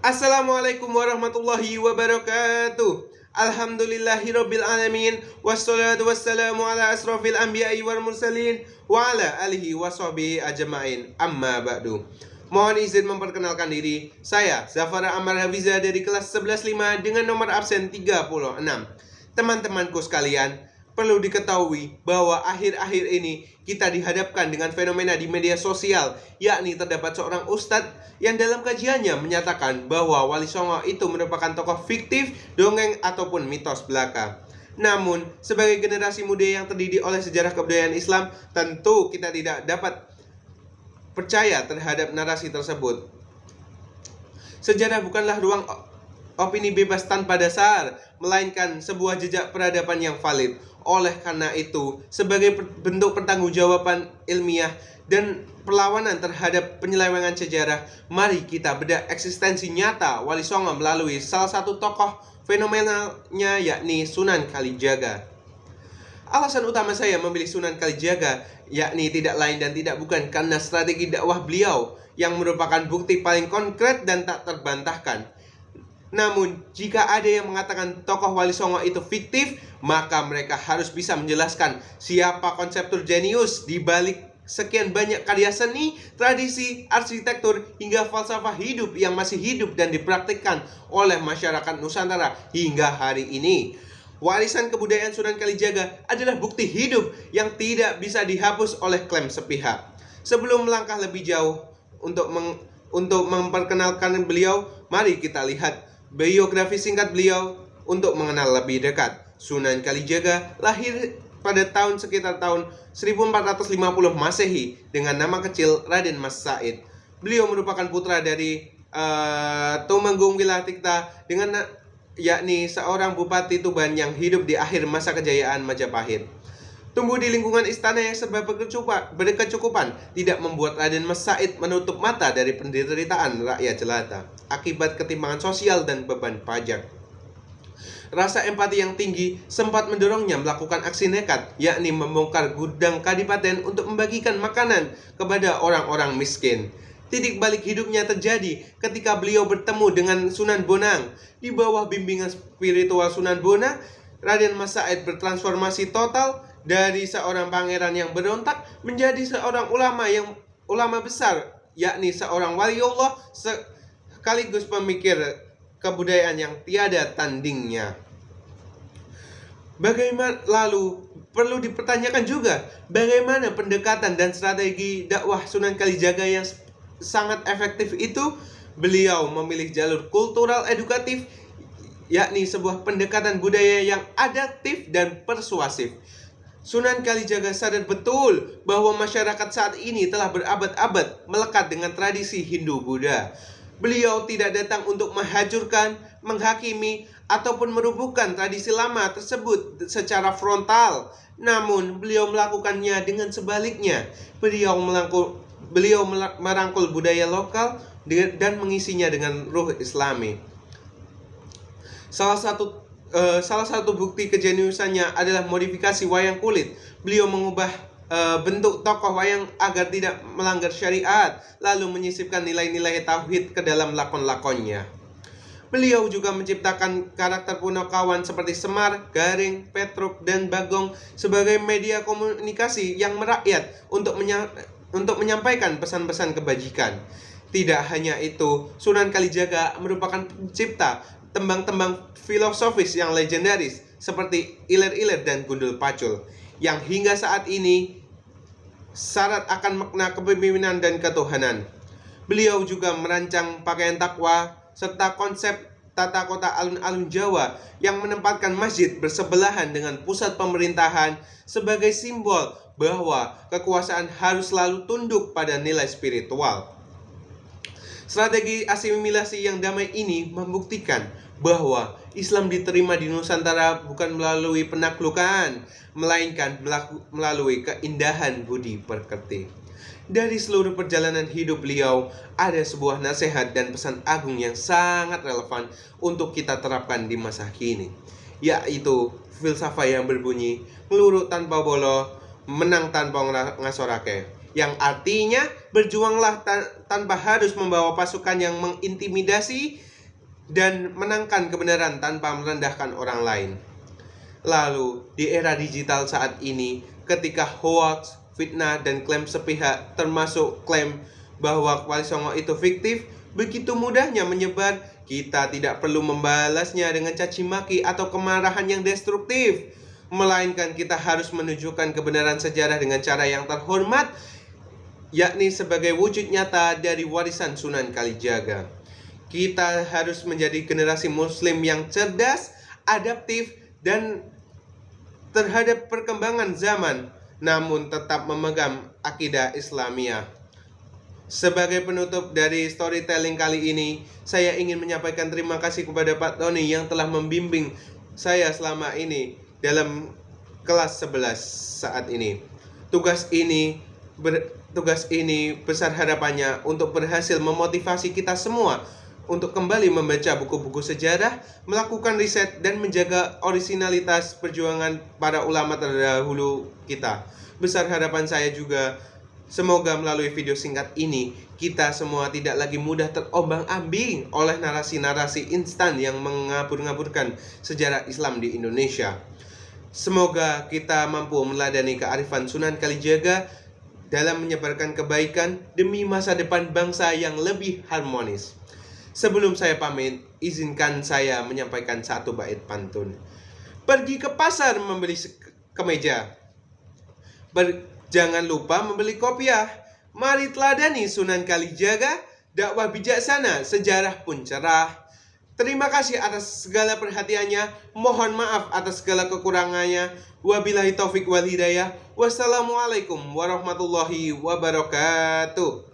Assalamualaikum warahmatullahi wabarakatuh. Alhamdulillahirabbil alamin wassalatu wassalamu ala asrofil anbiya'i wal mursalin wa ala alihi washabihi ajmain. Amma ba'du. Mohon izin memperkenalkan diri. Saya Zafara Ammar Hafiza dari kelas 11.5 dengan nomor absen 36. Teman-temanku sekalian, perlu diketahui bahwa akhir-akhir ini kita dihadapkan dengan fenomena di media sosial, yakni terdapat seorang ustadz yang dalam kajiannya menyatakan bahwa Wali Songo itu merupakan tokoh fiktif, dongeng, ataupun mitos belaka. Namun, sebagai generasi muda yang terdidik oleh sejarah kebudayaan Islam, tentu kita tidak dapat percaya terhadap narasi tersebut. Sejarah bukanlah ruang opini bebas tanpa dasar, melainkan sebuah jejak peradaban yang valid. Oleh karena itu, sebagai bentuk pertanggungjawaban ilmiah dan perlawanan terhadap penyelewengan sejarah, mari kita bedah eksistensi nyata Wali Songo melalui salah satu tokoh fenomenalnya, yakni Sunan Kalijaga. Alasan utama saya memilih Sunan Kalijaga yakni tidak lain dan tidak bukan karena strategi dakwah beliau yang merupakan bukti paling konkret dan tak terbantahkan. Namun, jika ada yang mengatakan tokoh Wali Songo itu fiktif, maka mereka harus bisa menjelaskan siapa konseptor jenius di balik sekian banyak karya seni, tradisi, arsitektur, hingga falsafah hidup yang masih hidup dan dipraktikkan oleh masyarakat Nusantara hingga hari ini. Warisan kebudayaan Sunan Kalijaga adalah bukti hidup yang tidak bisa dihapus oleh klaim sepihak. Sebelum melangkah lebih jauh untuk memperkenalkan beliau, mari kita lihat biografi singkat beliau untuk mengenal lebih dekat. Sunan Kalijaga lahir pada tahun sekitar tahun 1450 Masehi dengan nama kecil Raden Mas Said. Beliau merupakan putra dari Tumenggung Wilatikta yakni seorang bupati Tuban yang hidup di akhir masa kejayaan Majapahit. Tumbuh di lingkungan istana yang serba berkecukupan tidak membuat Raden Mas Said menutup mata dari penderitaan rakyat jelata akibat ketimpangan sosial dan beban pajak. Rasa empati yang tinggi sempat mendorongnya melakukan aksi nekat, yakni membongkar gudang kadipaten untuk membagikan makanan kepada orang-orang miskin. Titik balik hidupnya terjadi ketika beliau bertemu dengan Sunan Bonang. Di bawah bimbingan spiritual Sunan Bonang, Raden Mas Said bertransformasi total dari seorang pangeran yang berontak menjadi seorang ulama besar, yakni seorang waliullah sekaligus pemikir kebudayaan yang tiada tandingnya. Lalu perlu dipertanyakan juga bagaimana pendekatan dan strategi dakwah Sunan Kalijaga yang sangat efektif itu. Beliau memilih jalur kultural edukatif, yakni sebuah pendekatan budaya yang adaptif dan persuasif. Sunan Kalijaga sadar betul bahwa masyarakat saat ini telah berabad-abad melekat dengan tradisi Hindu-Buddha. Beliau tidak datang untuk menghancurkan, menghakimi, ataupun merubuhkan tradisi lama tersebut secara frontal. Namun, beliau melakukannya dengan sebaliknya. Beliau merangkul budaya lokal dan mengisinya dengan ruh Islami. Salah satu bukti kejeniusannya adalah modifikasi wayang kulit. Beliau mengubah bentuk tokoh wayang agar tidak melanggar syariat, lalu menyisipkan nilai-nilai tauhid ke dalam lakon-lakonnya. Beliau juga menciptakan karakter punakawan seperti Semar, Garing, Petruk, dan Bagong sebagai media komunikasi yang merakyat untuk menyampaikan pesan-pesan kebajikan. Tidak hanya itu, Sunan Kalijaga merupakan pencipta tembang-tembang filosofis yang legendaris seperti Ilir-Ilir dan Gundul Pacul, yang hingga saat ini syarat akan makna kepemimpinan dan ketuhanan. Beliau juga merancang pakaian takwa serta konsep tata kota alun-alun Jawa yang menempatkan masjid bersebelahan dengan pusat pemerintahan sebagai simbol bahwa kekuasaan harus selalu tunduk pada nilai spiritual. Strategi asimilasi yang damai ini membuktikan bahwa Islam diterima di Nusantara bukan melalui penaklukan, melainkan melalui keindahan budi pekerti. Dari seluruh perjalanan hidup beliau, ada sebuah nasihat dan pesan agung yang sangat relevan untuk kita terapkan di masa kini, yaitu filsafat yang berbunyi, ngeluruk tanpa bolo, menang tanpa ngasorake. yang artinya berjuanglah tanpa harus membawa pasukan yang mengintimidasi, dan menangkan kebenaran tanpa merendahkan orang lain. Lalu, di era digital saat ini, ketika hoax, fitnah, dan klaim sepihak, termasuk klaim bahwa Wali Songo itu fiktif, begitu mudahnya menyebar, kita tidak perlu membalasnya dengan caci maki atau kemarahan yang destruktif, melainkan kita harus menunjukkan kebenaran sejarah dengan cara yang terhormat, yakni sebagai wujud nyata dari warisan Sunan Kalijaga. Kita harus menjadi generasi muslim yang cerdas, adaptif, dan terhadap perkembangan zaman, namun tetap memegang akidah Islamiyah. Sebagai penutup dari storytelling kali ini, saya ingin menyampaikan terima kasih kepada Pak Tony yang telah membimbing saya selama ini dalam kelas 11 saat ini. Tugas ini besar harapannya untuk berhasil memotivasi kita semua untuk kembali membaca buku-buku sejarah, melakukan riset, dan menjaga orisinalitas perjuangan para ulama terdahulu kita. Besar harapan saya juga, semoga melalui video singkat ini, kita semua tidak lagi mudah terombang-ambing oleh narasi-narasi instan yang mengabur-ngaburkan sejarah Islam di Indonesia. Semoga kita mampu meladani kearifan Sunan Kalijaga dalam menyebarkan kebaikan demi masa depan bangsa yang lebih harmonis. Sebelum saya pamit, izinkan saya menyampaikan satu bait pantun. Pergi ke pasar membeli kemeja, jangan lupa membeli kopiah. Mari teladani Sunan Kalijaga, dakwah bijaksana, sejarah pun cerah. Terima kasih atas segala perhatiannya. Mohon maaf atas segala kekurangannya. Wabillahi taufik wal hidayah. Wassalamualaikum warahmatullahi wabarakatuh.